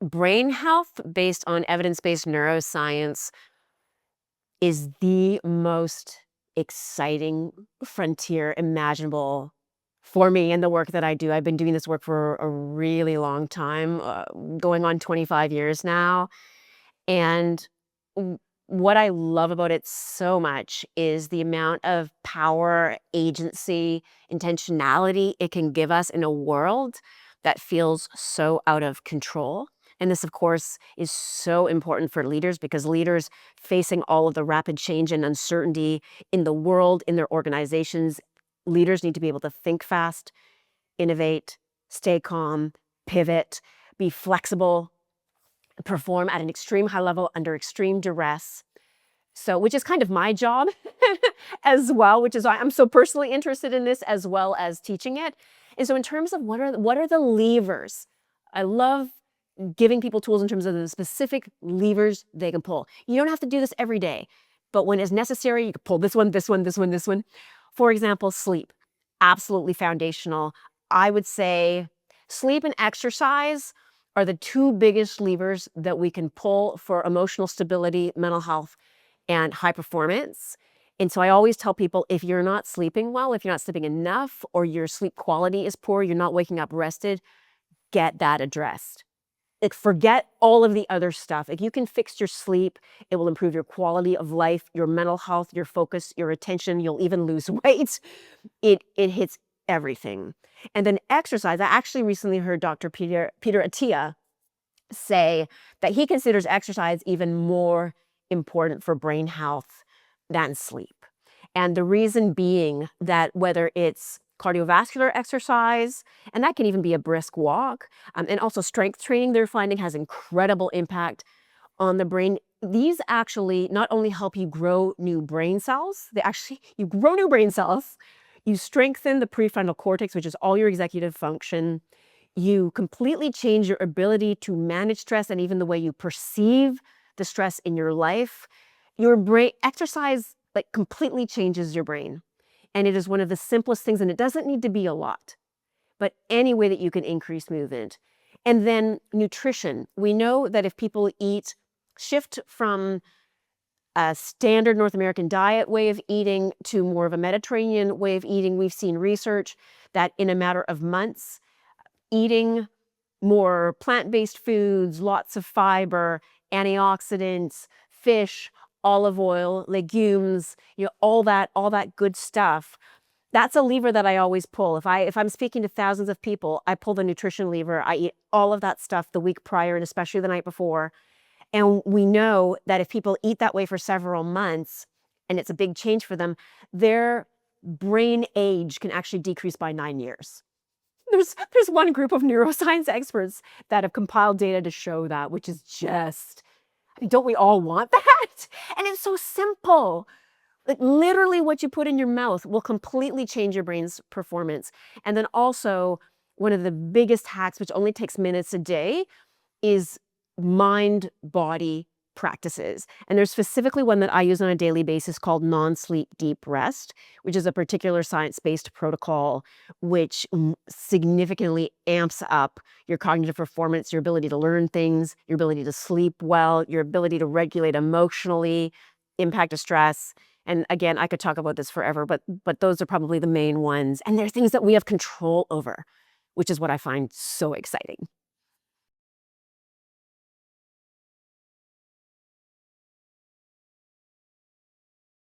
Brain health based on evidence-based neuroscience is the most exciting frontier imaginable for me in the work that I do. I've been doing this work for a really long time, going on 25 years now. And w- what I love about it so much is the amount of power, agency, intentionality it can give us in a world that feels so out of control. And this, of course, is so important for leaders because leaders facing all of the rapid change and uncertainty in the world, in their organizations, leaders need to be able to think fast, innovate, stay calm, pivot, be flexible, perform at an extreme high level under extreme duress. So, which is kind of my job as well, which is why I'm so personally interested in this as well as teaching it. And so in terms of what are the levers? I love giving people tools in terms of the specific levers they can pull. You don't have to do this every day, but when it's necessary, you can pull this one, this one, this one, this one. For example, sleep. Absolutely foundational. I would say sleep and exercise are the two biggest levers that we can pull for emotional stability, mental health, and high performance. And so I always tell people if you're not sleeping well, if you're not sleeping enough, or your sleep quality is poor, you're not waking up rested, get that addressed. Like, forget all of the other stuff. If you can fix your sleep, it will improve your quality of life, your mental health, your focus, your attention. You'll even lose weight. It hits everything. And then exercise. I actually recently heard Dr. Peter Attia say that he considers exercise even more important for brain health than sleep. And the reason being that whether it's cardiovascular exercise, and that can even be a brisk walk, and also strength training, they're finding has incredible impact on the brain. These actually not only help you grow new brain cells, you grow new brain cells, you strengthen the prefrontal cortex, which is all your executive function, you completely change your ability to manage stress and even the way you perceive the stress in your life. Your brain exercise like completely changes your brain. And it is one of the simplest things, and it doesn't need to be a lot, but any way that you can increase movement. And then nutrition. We know that if people shift from a standard North American diet way of eating to more of a Mediterranean way of eating, we've seen research that in a matter of months, eating more plant-based foods, lots of fiber, antioxidants, fish, olive oil, legumes, all that good stuff. That's a lever that I always pull. If I'm speaking to thousands of people, I pull the nutrition lever. I eat all of that stuff the week prior and especially the night before. And we know that if people eat that way for several months and it's a big change for them, their brain age can actually decrease by 9 years. There's one group of neuroscience experts that have compiled data to show that, which is just, I mean, don't we all want that? And it's so simple. Like literally what you put in your mouth will completely change your brain's performance. And then also one of the biggest hacks, which only takes minutes a day, is mind-body practices. And there's specifically one that I use on a daily basis called non-sleep deep rest, which is a particular science-based protocol which significantly amps up your cognitive performance, your ability to learn things, your ability to sleep well, your ability to regulate emotionally, impact of stress. And again, I could talk about this forever, but those are probably the main ones. And they're things that we have control over, which is what I find so exciting.